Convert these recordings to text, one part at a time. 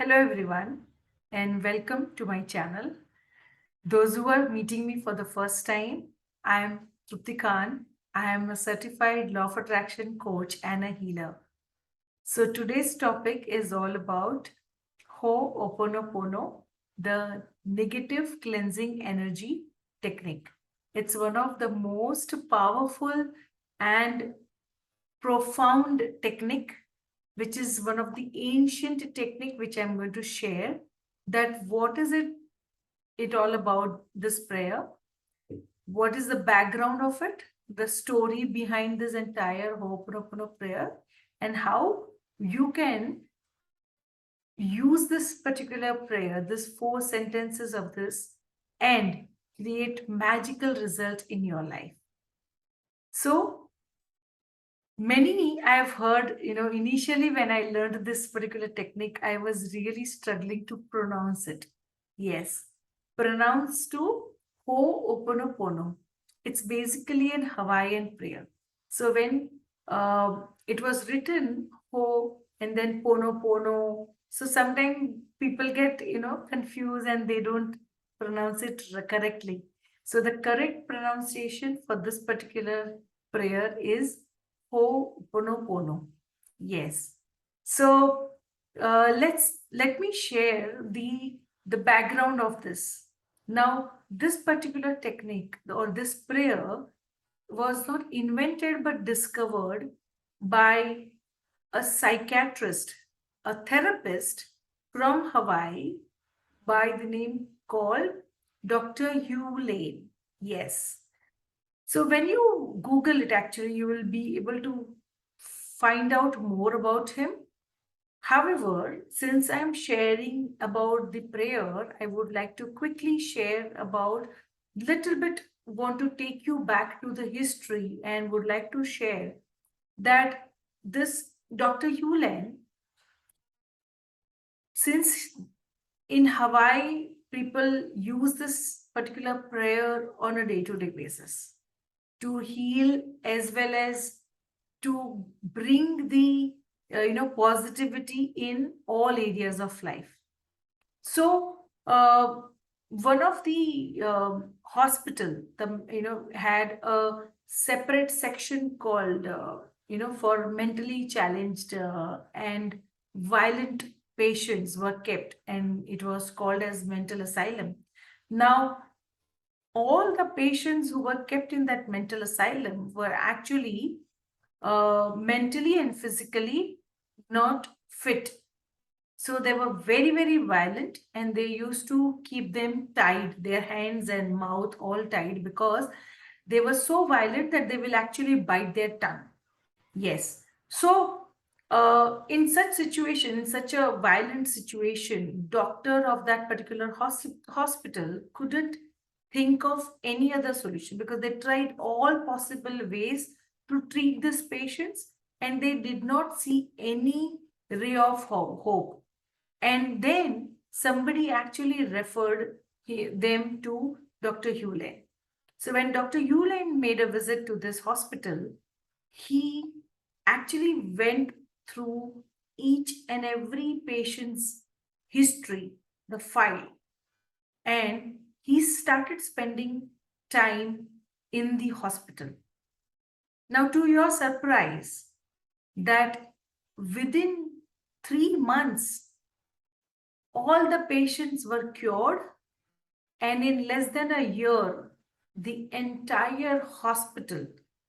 Hello everyone and welcome to my channel. Those who are meeting me for the first time, I am Trrupti Khan. I am a certified law of attraction coach and a healer. So today's topic is all about hooponopono, the negative cleansing energy technique. It's one of the most powerful and profound technique, which is one of the ancient technique which I'm going to share. That what is it all about, this prayer? What is the background of it? The story behind this entire Ho'oponopono prayer, and how you can use this particular prayer, this 4 sentences of this, and create magical result in your life. So many I have heard, initially when I learned this particular technique, I was really struggling to pronounce it. Yes, pronounce to Ho'oponopono. It's basically an Hawaiian prayer. So when it was written Ho and then Pono Pono, so sometimes people get, confused and they don't pronounce it correctly. So the correct pronunciation for this particular prayer is Ho'oponopono. Yes. So let me share the background of this. Now, this particular technique or this prayer was not invented but discovered by a psychiatrist, a therapist from Hawaii by the name called Dr. Hugh Lane. Yes. So when you Google it, actually, you will be able to find out more about him. However, since I'm sharing about the prayer, I would like to quickly share about little bit, want to take you back to the history and would like to share that this Dr. Hewlett, since in Hawaii, people use this particular prayer on a day-to-day basis to heal as well as to bring the positivity in all areas of life. So one of the hospital, had a separate section called for mentally challenged and violent patients were kept, and it was called as mental asylum. Now all the patients who were kept in that mental asylum were actually mentally and physically not fit. So they were very, very violent, and they used to keep them tied, their hands and mouth all tied, because they were so violent that they will actually bite their tongue. Yes. So in such situation, in such a violent situation, doctor of that particular hospital couldn't think of any other solution, because they tried all possible ways to treat these patients, and they did not see any ray of hope. And then somebody actually referred them to Dr. Hewlett. So when Dr. Hewlett made a visit to this hospital, he actually went through each and every patient's history, the file, and he started spending time in the hospital. Now, to your surprise, that within 3 months, all the patients were cured, and in less than a year, the entire hospital,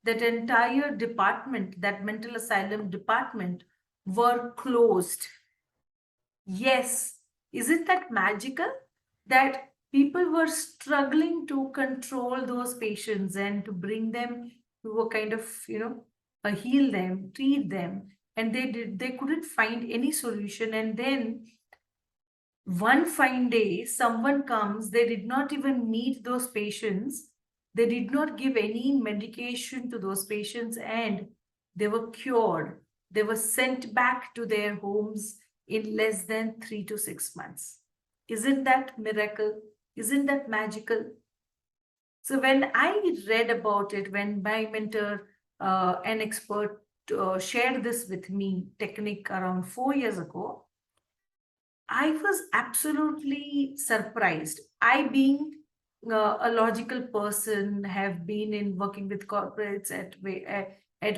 that entire department, that mental asylum department, were closed. Yes, isn't that magical? That people were struggling to control those patients and to bring them to a kind of, heal them, treat them, and they couldn't find any solution. And then one fine day, someone comes, they did not even meet those patients. They did not give any medication to those patients, and they were cured. They were sent back to their homes in less than 3 to 6 months. Isn't that miracle? Isn't that magical? So when I read about it, when my mentor, an expert, shared this with me, technique around 4 years ago, I was absolutely surprised. I, being a logical person, have been in working with corporates at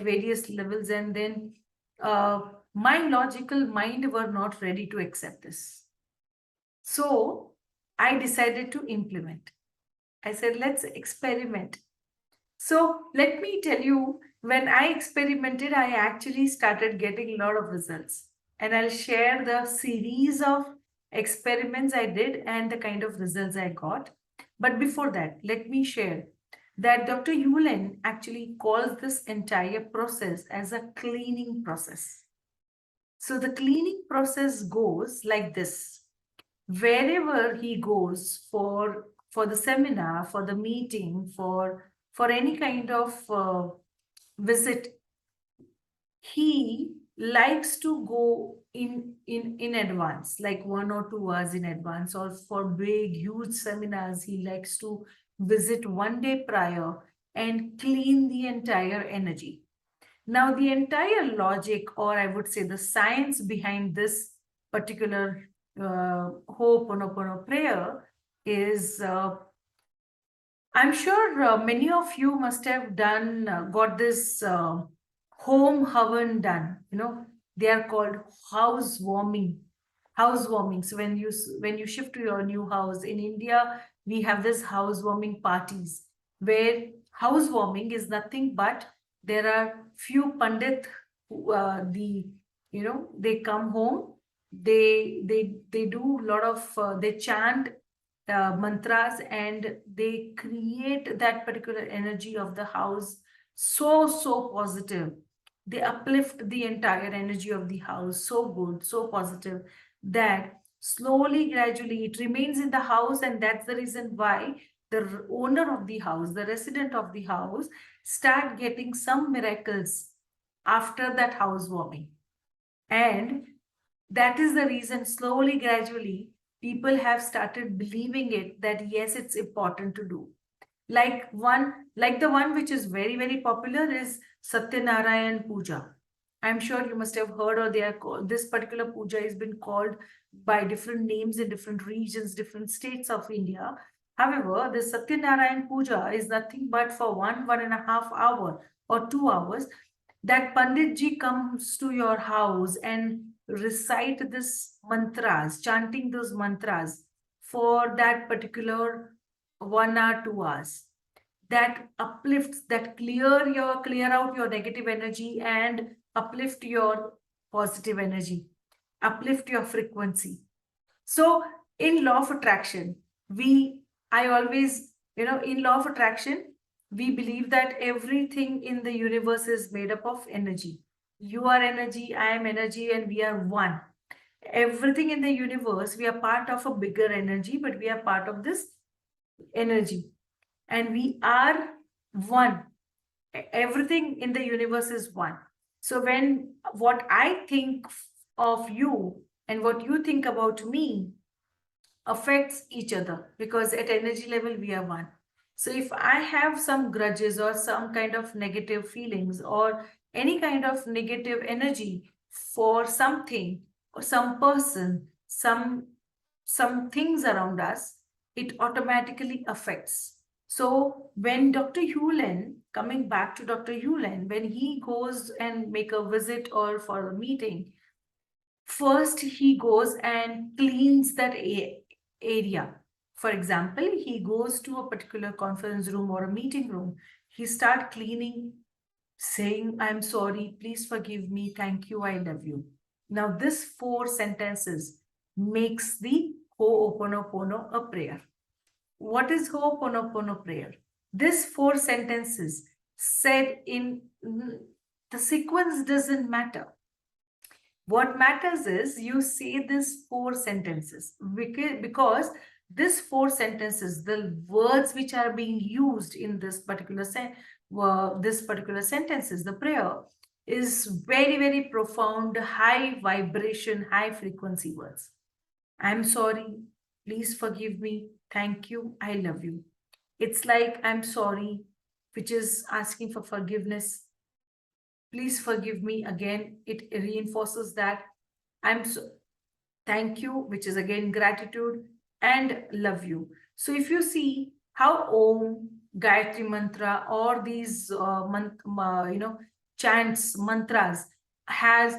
various levels, and then uh, my logical mind were not ready to accept this. So I decided to implement. I said, let's experiment. So let me tell you, when I experimented, I actually started getting a lot of results. And I'll share the series of experiments I did and the kind of results I got. But before that, let me share that Dr. Yulin actually calls this entire process as a cleaning process. So the cleaning process goes like this. Wherever he goes for the seminar, for the meeting, for any kind of visit, he likes to go in advance, like 1 or 2 hours in advance, or for big huge seminars he likes to visit one day prior and clean the entire energy. Now the entire logic, or I would say the science behind this particular Ho'oponopono prayer is I'm sure many of you must have got this home oven done. You know, they are called housewarming. Housewarming. So when you shift to your new house in India, we have this housewarming parties where housewarming is nothing but there are few pandit who, they come home, they do a lot of they chant mantras, and they create that particular energy of the house so positive. They uplift the entire energy of the house so good, so positive, that slowly gradually it remains in the house. And that's the reason why the owner of the house, the resident of the house, start getting some miracles after that housewarming. And that is the reason, slowly gradually, people have started believing it, that yes, it's important to do. Like the one which is very popular is Satyanarayan Puja. I'm sure you must have heard, or this particular puja has been called by different names in different regions, different states of India. However, the Satyanarayan Puja is nothing but for 1.5 hour or 2 hours, that Pandit ji comes to your house and recite this mantras, chanting those mantras for that particular 1 or 2 hours. That uplifts, that clear out your negative energy and uplift your positive energy, uplift your frequency. So in law of attraction, I always, in law of attraction, we believe that everything in the universe is made up of energy. You are energy, I am energy, and we are one. Everything in the universe, we are part of a bigger energy, but we are part of this energy. And we are one. Everything in the universe is one. So when what I think of you and what you think about me affects each other, because at energy level we are one. So if I have some grudges or some kind of negative feelings or any kind of negative energy for something or some person, some things around us, it automatically affects. So when Dr. Hewlin, coming back to Dr. Hewlin, when he goes and make a visit or for a meeting, first he goes and cleans that area. For example, he goes to a particular conference room or a meeting room. He start cleaning, saying, I'm sorry, please forgive me, thank you, I love you. Now, this 4 sentences makes the Ho'oponopono a prayer. What is Ho'oponopono prayer? This 4 sentences said in the sequence doesn't matter. What matters is you say these 4 sentences, because these 4 sentences, the words which are being used in this particular sentences, the prayer is very profound, high vibration, high frequency words. I'm sorry, please forgive me, thank you, I love you. It's like I'm sorry, which is asking for forgiveness. Please forgive me, again, it reinforces that thank you, which is again gratitude, and love you. So if you see how Om, Gayatri Mantra, or these chants, mantras has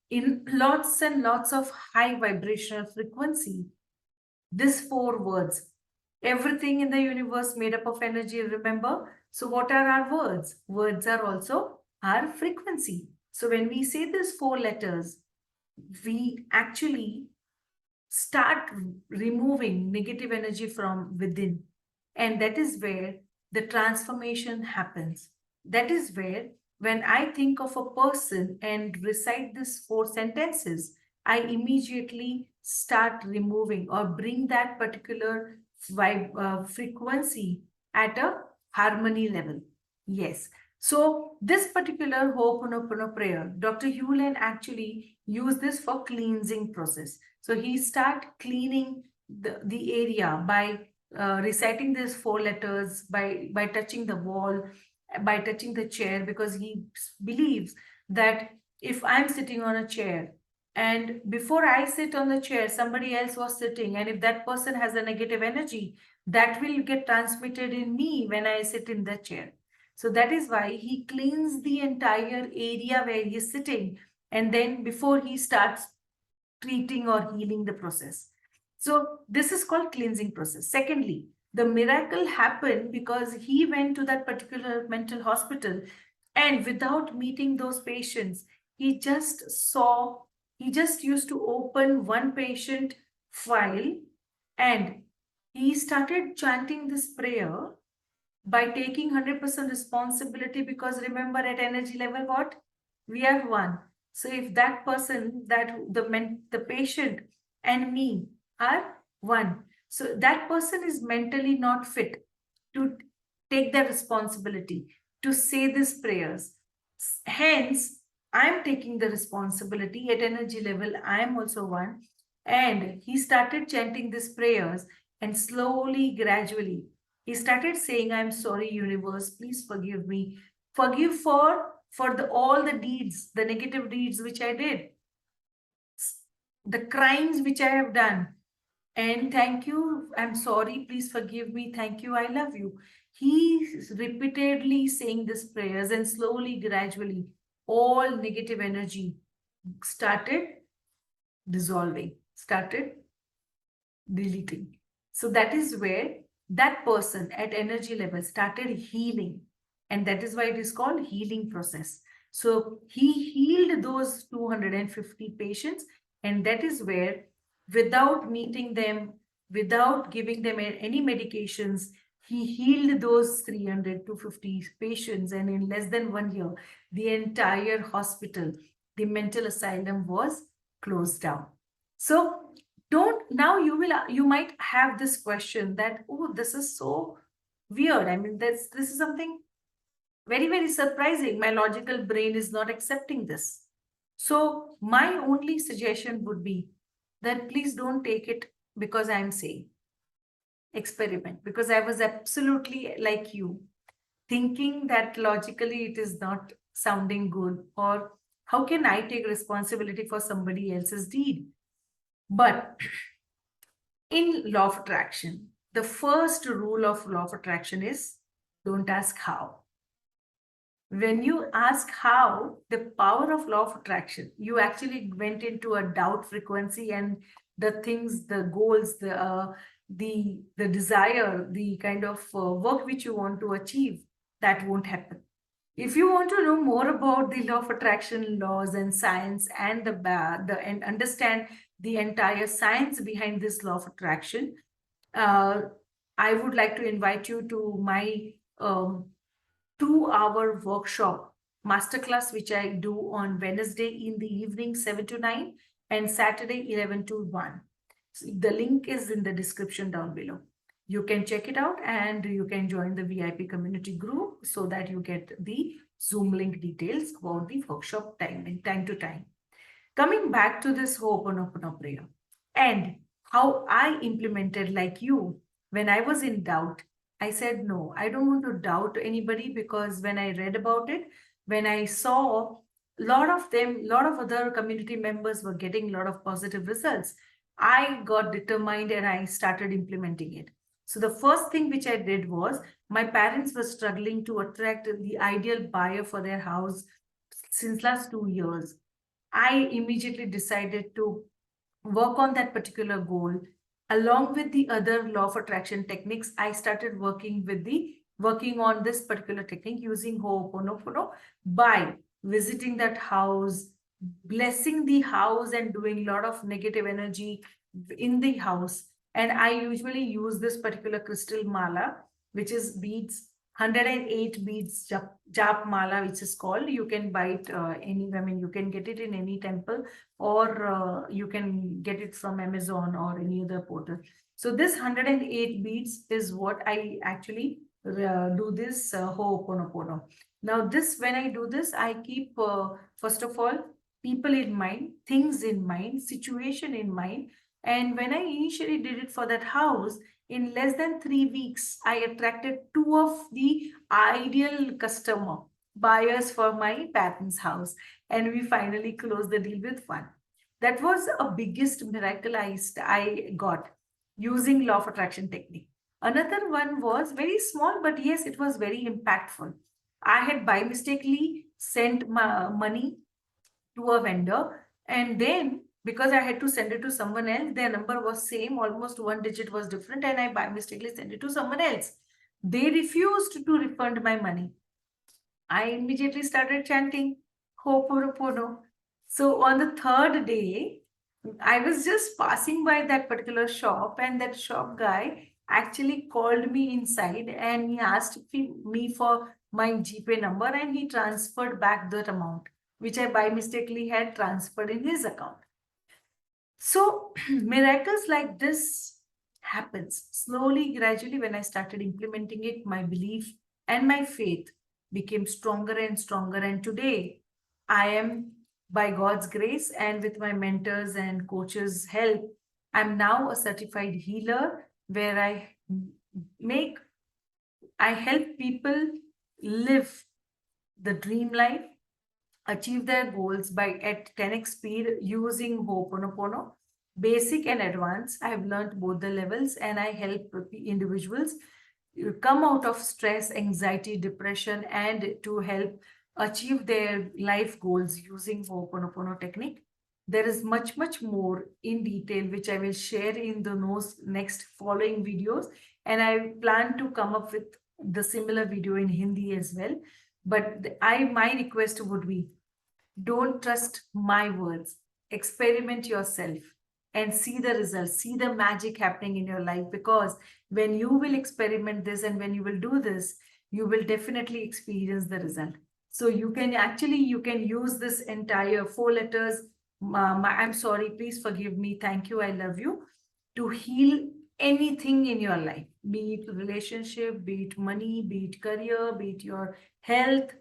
in lots and lots of high vibrational frequency, these four words. Everything in the universe made up of energy, remember? So what are our words? Words are also our frequency. So when we say these four letters, we actually start removing negative energy from within. And that is where the transformation happens. That is where, when I think of a person and recite these four sentences, I immediately start removing or bring that particular frequency at a harmony level. Yes. So this particular Ho'oponopono prayer, Dr. Hewlin actually used this for cleansing process. So he start cleaning the area by reciting these four letters, by touching the wall, by touching the chair, because he believes that if I'm sitting on a chair and before I sit on the chair, somebody else was sitting, and if that person has a negative energy, that will get transmitted in me when I sit in the chair. So that is why he cleans the entire area where he's sitting, and then before he starts treating or healing the process. So this is called cleansing process. Secondly, the miracle happened because he went to that particular mental hospital, and without meeting those patients, he just used to open one patient file, and he started chanting this prayer by taking 100% responsibility, because remember, at energy level, what? We are one. So if that person, the patient and me are one, so that person is mentally not fit to take the responsibility to say these prayers. Hence, I'm taking the responsibility at energy level. I am also one. And he started chanting these prayers, and slowly, gradually, he started saying, I'm sorry, universe, please forgive me. Forgive for all the deeds, the negative deeds which I did, the crimes which I have done. And thank you, I'm sorry, please forgive me, thank you, I love you. He's repeatedly saying these prayers, and slowly, gradually, all negative energy started dissolving, started deleting. So that is where that person at energy level started healing. And that is why it is called healing process. So he healed those 250 patients. And that is where, without meeting them, without giving them any medications, he healed those 300 to 50 patients. And in less than 1 year, the entire hospital, the mental asylum, was closed down. So don't, now you might have this question that, oh, this is so weird. I mean, this is something very, very surprising. My logical brain is not accepting this. So my only suggestion would be that please don't take it because I'm saying. Experiment, because I was absolutely like you, thinking that logically it is not sounding good, or how can I take responsibility for somebody else's deed? But in law of attraction, the first rule of law of attraction is don't ask how. When you ask how, the power of law of attraction, you actually went into a doubt frequency, and the things, the goals, the desire, the kind of work which you want to achieve, that won't happen. If you want to know more about the law of attraction laws and science, and and understand the entire science behind this law of attraction, I would like to invite you to my 2-hour workshop masterclass, which I do on Wednesday in the evening, 7 to 9, and Saturday, 11 to 1. So the link is in the description down below. You can check it out, and you can join the VIP community group so that you get the Zoom link details about the workshop time to time. Coming back to this Ho'oponopono prayer and how I implemented, like you, when I was in doubt, I said, no, I don't want to doubt anybody, because when I read about it, when I saw a lot of other community members were getting a lot of positive results, I got determined and I started implementing it. So the first thing which I did was, my parents were struggling to attract the ideal buyer for their house since last 2 years. I immediately decided to work on that particular goal. Along with the other law of attraction techniques, I started working on this particular technique using hooponopono by visiting that house, blessing the house, and doing a lot of negative energy in the house. And I usually use this particular crystal mala, which is beads, 108 beads jap mala, which is called. You can buy it anywhere. I mean, you can get it in any temple, or you can get it from Amazon or any other portal. So this 108 beads is what I actually do this Ho'oponopono. Now this, when I do this, I keep, first of all, people in mind, things in mind, situation in mind. And when I initially did it for that house, in less than 3 weeks, I attracted 2 of the ideal customer buyers for my parents' house. And we finally closed the deal with one. That was a biggest miracle I got using law of attraction technique. Another one was very small, but yes, it was very impactful. I had by mistakenly sent my money to a vendor, and then because I had to send it to someone else, their number was same, almost one digit was different, and I by mistakenly sent it to someone else. They refused to refund my money. I immediately started chanting Ho'oponopono. So on the third day, I was just passing by that particular shop, and that shop guy actually called me inside and he asked me for my GPay number, and he transferred back that amount, which I by mistakenly had transferred in his account. So miracles like this happens slowly, gradually. When I started implementing it, my belief and my faith became stronger and stronger. And today I am, by God's grace and with my mentors and coaches' help, I'm now a certified healer where make I help people live the dream life, achieve their goals by at 10x speed using Ho'oponopono. Basic and advanced, I have learned both the levels, and I help individuals come out of stress, anxiety, depression, and to help achieve their life goals using Ho'oponopono technique. There is much, much more in detail, which I will share in the next following videos. And I plan to come up with the similar video in Hindi as well. But my request would be, don't trust my words. Experiment yourself and see the results, see the magic happening in your life. Because when you will experiment this and when you will do this, you will definitely experience the result. So you can use this entire 4 letters. I'm sorry, please forgive me. Thank you, I love you, to heal anything in your life, be it relationship, be it money, be it career, be it your health.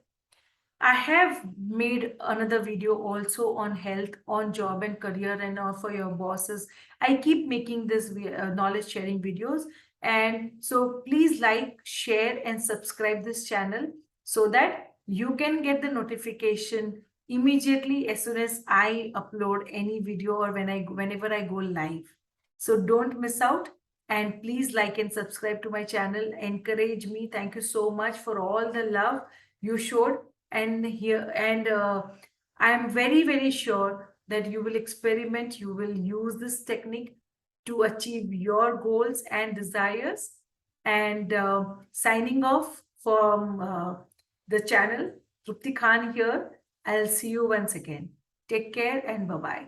I have made another video also on health, on job and career, and for your bosses. I keep making this knowledge sharing videos. And so please like, share, and subscribe this channel so that you can get the notification immediately as soon as I upload any video or whenever I go live. So don't miss out. And please like and subscribe to my channel. Encourage me. Thank you so much for all the love you showed. And I am very, very sure that you will experiment, you will use this technique to achieve your goals and desires. And signing off from the channel, Trrupti Khan here. I'll see you once again. Take care and bye-bye.